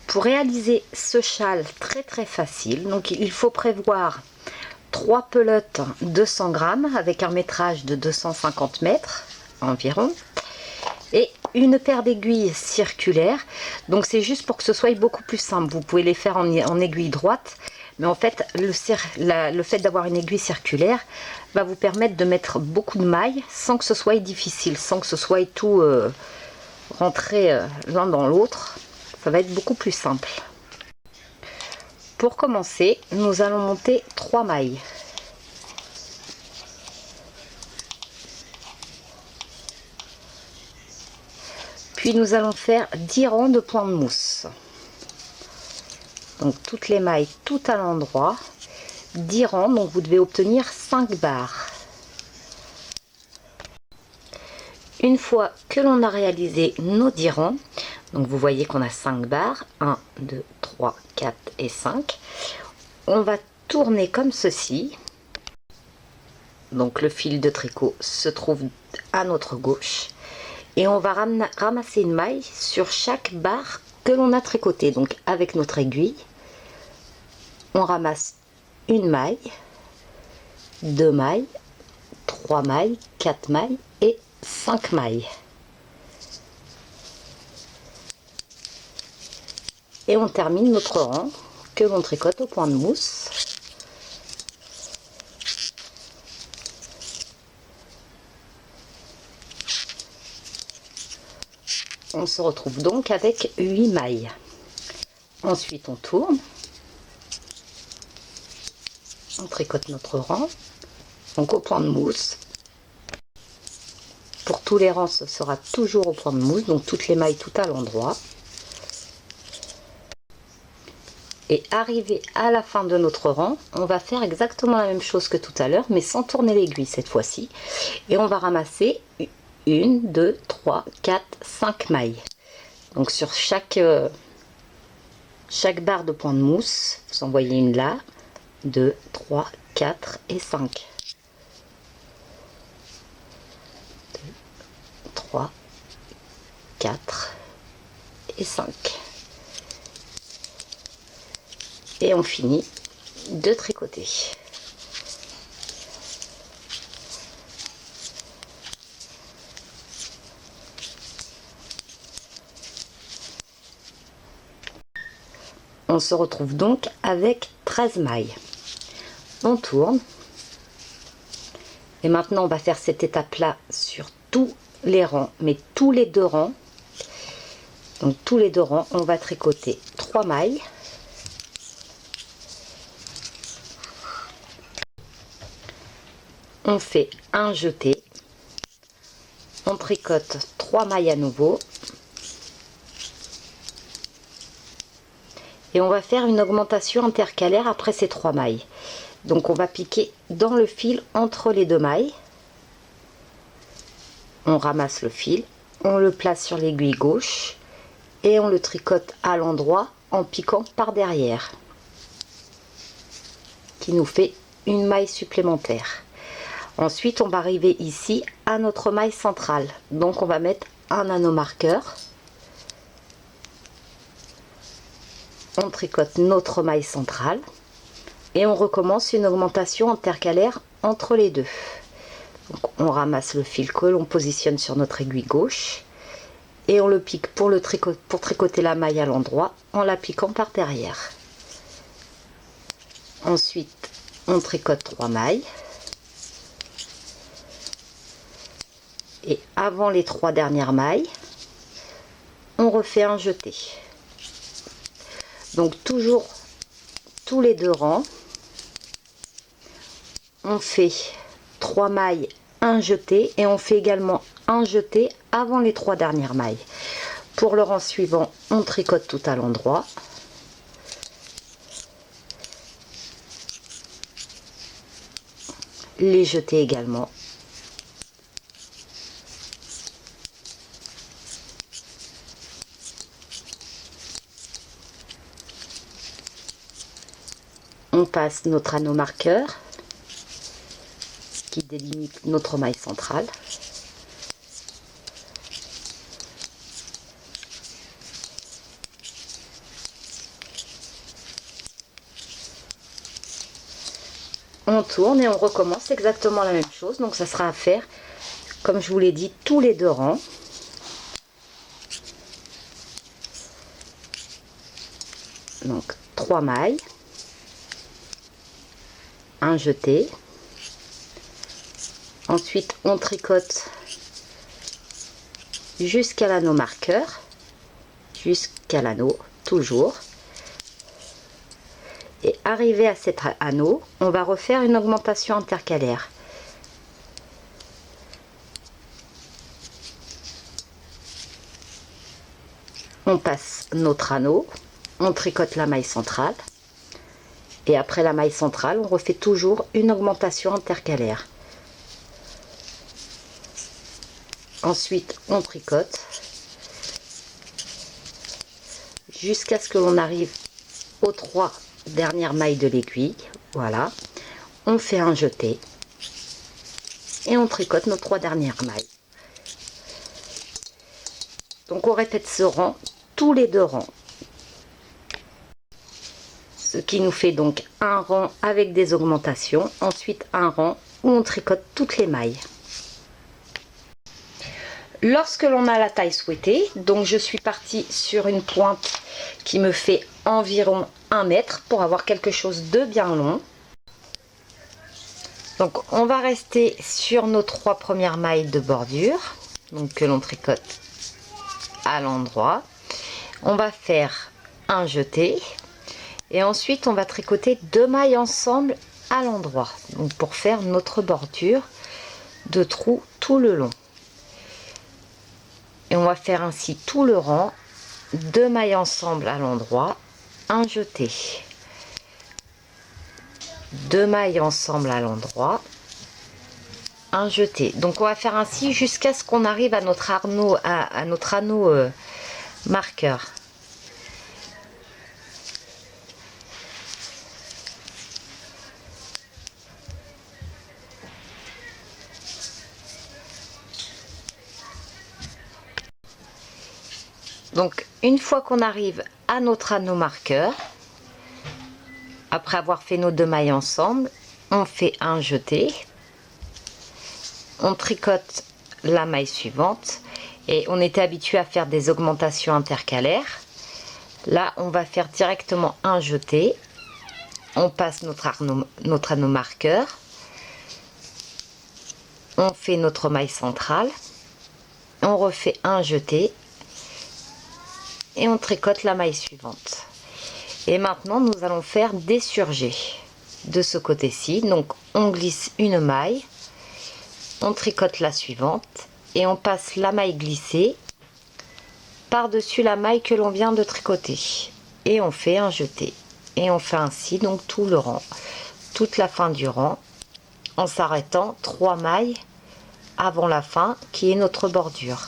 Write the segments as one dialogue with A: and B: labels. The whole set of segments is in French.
A: Pour réaliser ce châle très facile, donc il faut prévoir 3 pelotes de 100 grammes avec un métrage de 250 mètres environ et une paire d'aiguilles circulaires. Donc c'est juste pour que ce soit beaucoup plus simple. Vous pouvez les faire en aiguille droite, mais en fait le fait d'avoir une aiguille circulaire va vous permettre de mettre beaucoup de mailles sans que ce soit difficile, sans que ce soit tout rentré l'un dans l'autre. Ça va être beaucoup plus simple. Pour commencer, nous allons monter 3 mailles. Puis nous allons faire 10 rangs de points de mousse. Donc toutes les mailles tout à l'endroit, 10 rangs, donc vous devez obtenir 5 barres. Une fois que l'on a réalisé nos 10 rangs, donc vous voyez qu'on a 5 barres, 1, 2, 3, 4 et 5. On va tourner comme ceci. Donc le fil de tricot se trouve à notre gauche. Et on va ramasser une maille sur chaque barre que l'on a tricoté. Donc avec notre aiguille, on ramasse une maille, 2 mailles, 3 mailles, 4 mailles et 5 mailles. Et on termine notre rang que l'on tricote au point de mousse. On se retrouve donc avec 8 mailles. Ensuite on tourne. On tricote notre rang. Donc au point de mousse. Pour tous les rangs, ce sera toujours au point de mousse, donc toutes les mailles tout à l'endroit. Et arrivé à la fin de notre rang, on va faire exactement la même chose que tout à l'heure, mais sans tourner l'aiguille cette fois-ci. Et on va ramasser 1, 2, 3, 4, 5 mailles. Donc sur chaque barre de point de mousse, vous en voyez une là, 2, 3, 4 et 5. 3, 4 et 5. Et on finit de tricoter. On se retrouve donc avec 13 mailles. On tourne. Et maintenant on va faire cette étape là sur tous les rangs, mais tous les 2 rangs. Donc tous les 2 rangs, on va tricoter 3 mailles. On fait un jeté. On tricote 3 mailles à nouveau. Et on va faire une augmentation intercalaire après ces 3 mailles. Donc on va piquer dans le fil entre les 2 mailles. On ramasse le fil, on le place sur l'aiguille gauche et on le tricote à l'endroit en piquant par derrière, qui nous fait une maille supplémentaire. Ensuite on va arriver ici à notre maille centrale, donc on va mettre un anneau marqueur. On tricote notre maille centrale et on recommence une augmentation intercalaire entre les deux. Donc on ramasse le fil que l'on positionne sur notre aiguille gauche et on le pique pour tricoter la maille à l'endroit en la piquant par derrière. Ensuite on tricote 3 mailles et avant les 3 dernières mailles on refait un jeté. Donc toujours tous les 2 rangs, on fait 3 mailles, un jeté et on fait également un jeté avant les 3 dernières mailles. Pour le rang suivant, on tricote tout à l'endroit. Les jetés également. On passe notre anneau marqueur qui délimite notre maille centrale. on tourne et on recommence exactement la même chose. Donc ça sera à faire, comme je vous l'ai dit, tous les 2 rangs. Donc 3 mailles, un jeté, ensuite on tricote jusqu'à l'anneau marqueur, jusqu'à l'anneau toujours, et arrivé à cet anneau, on va refaire une augmentation intercalaire. On passe notre anneau, on tricote la maille centrale, et après la maille centrale, on refait toujours une augmentation intercalaire. Ensuite, on tricote jusqu'à ce que l'on arrive aux 3 dernières mailles de l'aiguille. Voilà, on fait un jeté et on tricote nos 3 dernières mailles. Donc on répète ce rang tous les 2 rangs, ce qui nous fait donc un rang avec des augmentations, ensuite un rang où on tricote toutes les mailles. Lorsque l'on a la taille souhaitée, donc je suis partie sur une pointe qui me fait environ 1 mètre pour avoir quelque chose de bien long. Donc on va rester sur nos 3 premières mailles de bordure, donc que l'on tricote à l'endroit. On va faire un jeté et ensuite on va tricoter 2 mailles ensemble à l'endroit, donc pour faire notre bordure de trou tout le long. Et on va faire ainsi tout le rang, 2 mailles ensemble à l'endroit, un jeté, 2 mailles ensemble à l'endroit, un jeté. Donc on va faire ainsi jusqu'à ce qu'on arrive à notre anneau, marqueur. Donc une fois qu'on arrive à notre anneau marqueur, après avoir fait nos 2 mailles ensemble, on fait un jeté, on tricote la maille suivante et on était habitué à faire des augmentations intercalaires. Là on va faire directement un jeté, on passe notre anneau marqueur, on fait notre maille centrale, on refait un jeté et on tricote la maille suivante. Et maintenant nous allons faire des surjets de ce côté-ci. Donc on glisse une maille, on tricote la suivante et on passe la maille glissée par-dessus la maille que l'on vient de tricoter et on fait un jeté et on fait ainsi donc tout le rang, toute la fin du rang, en s'arrêtant 3 mailles avant la fin qui est notre bordure.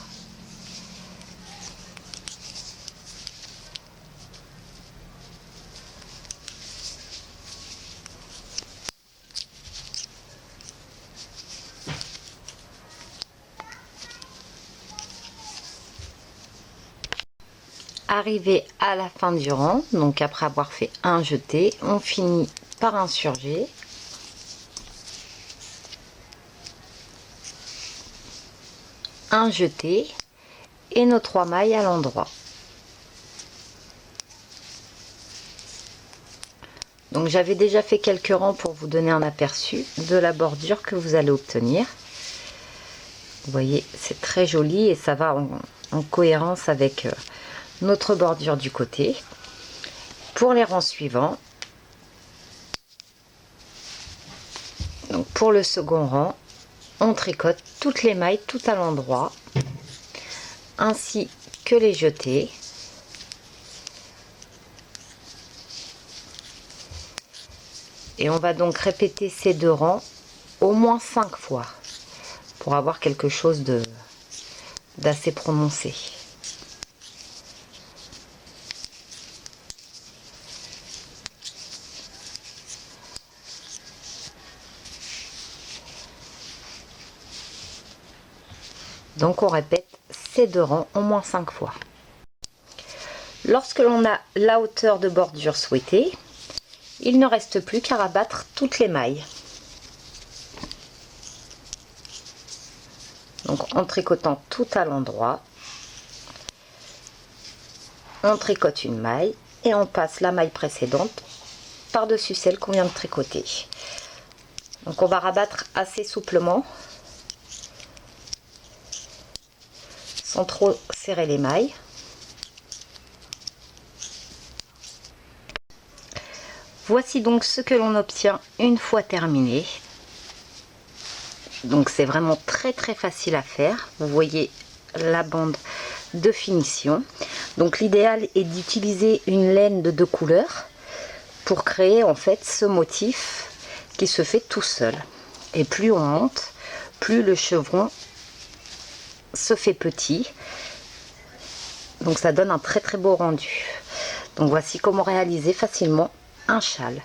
A: Arrivé à la fin du rang, donc après avoir fait un jeté, on finit par un surjet, un jeté et nos 3 mailles à l'endroit. Donc j'avais déjà fait quelques rangs pour vous donner un aperçu de la bordure que vous allez obtenir. Vous voyez, c'est très joli et ça va en cohérence avec notre bordure du côté. Pour les rangs suivants, donc pour le second rang, on tricote toutes les mailles tout à l'endroit ainsi que les jetés. Et on va donc répéter ces 2 rangs au moins 5 fois pour avoir quelque chose d'assez prononcé. Donc on répète ces 2 rangs au moins 5 fois. Lorsque l'on a la hauteur de bordure souhaitée, il ne reste plus qu'à rabattre toutes les mailles. Donc en tricotant tout à l'endroit, on tricote une maille et on passe la maille précédente par-dessus celle qu'on vient de tricoter. Donc on va rabattre assez souplement, sans trop serrer les mailles. Voici donc ce que l'on obtient une fois terminé. Donc c'est vraiment très facile à faire. Vous voyez la bande de finition. Donc l'idéal est d'utiliser une laine de 2 couleurs pour créer en fait ce motif qui se fait tout seul. Et plus on monte, plus le chevron se fait petit. Donc ça donne un très beau rendu. Donc voici comment réaliser facilement un châle.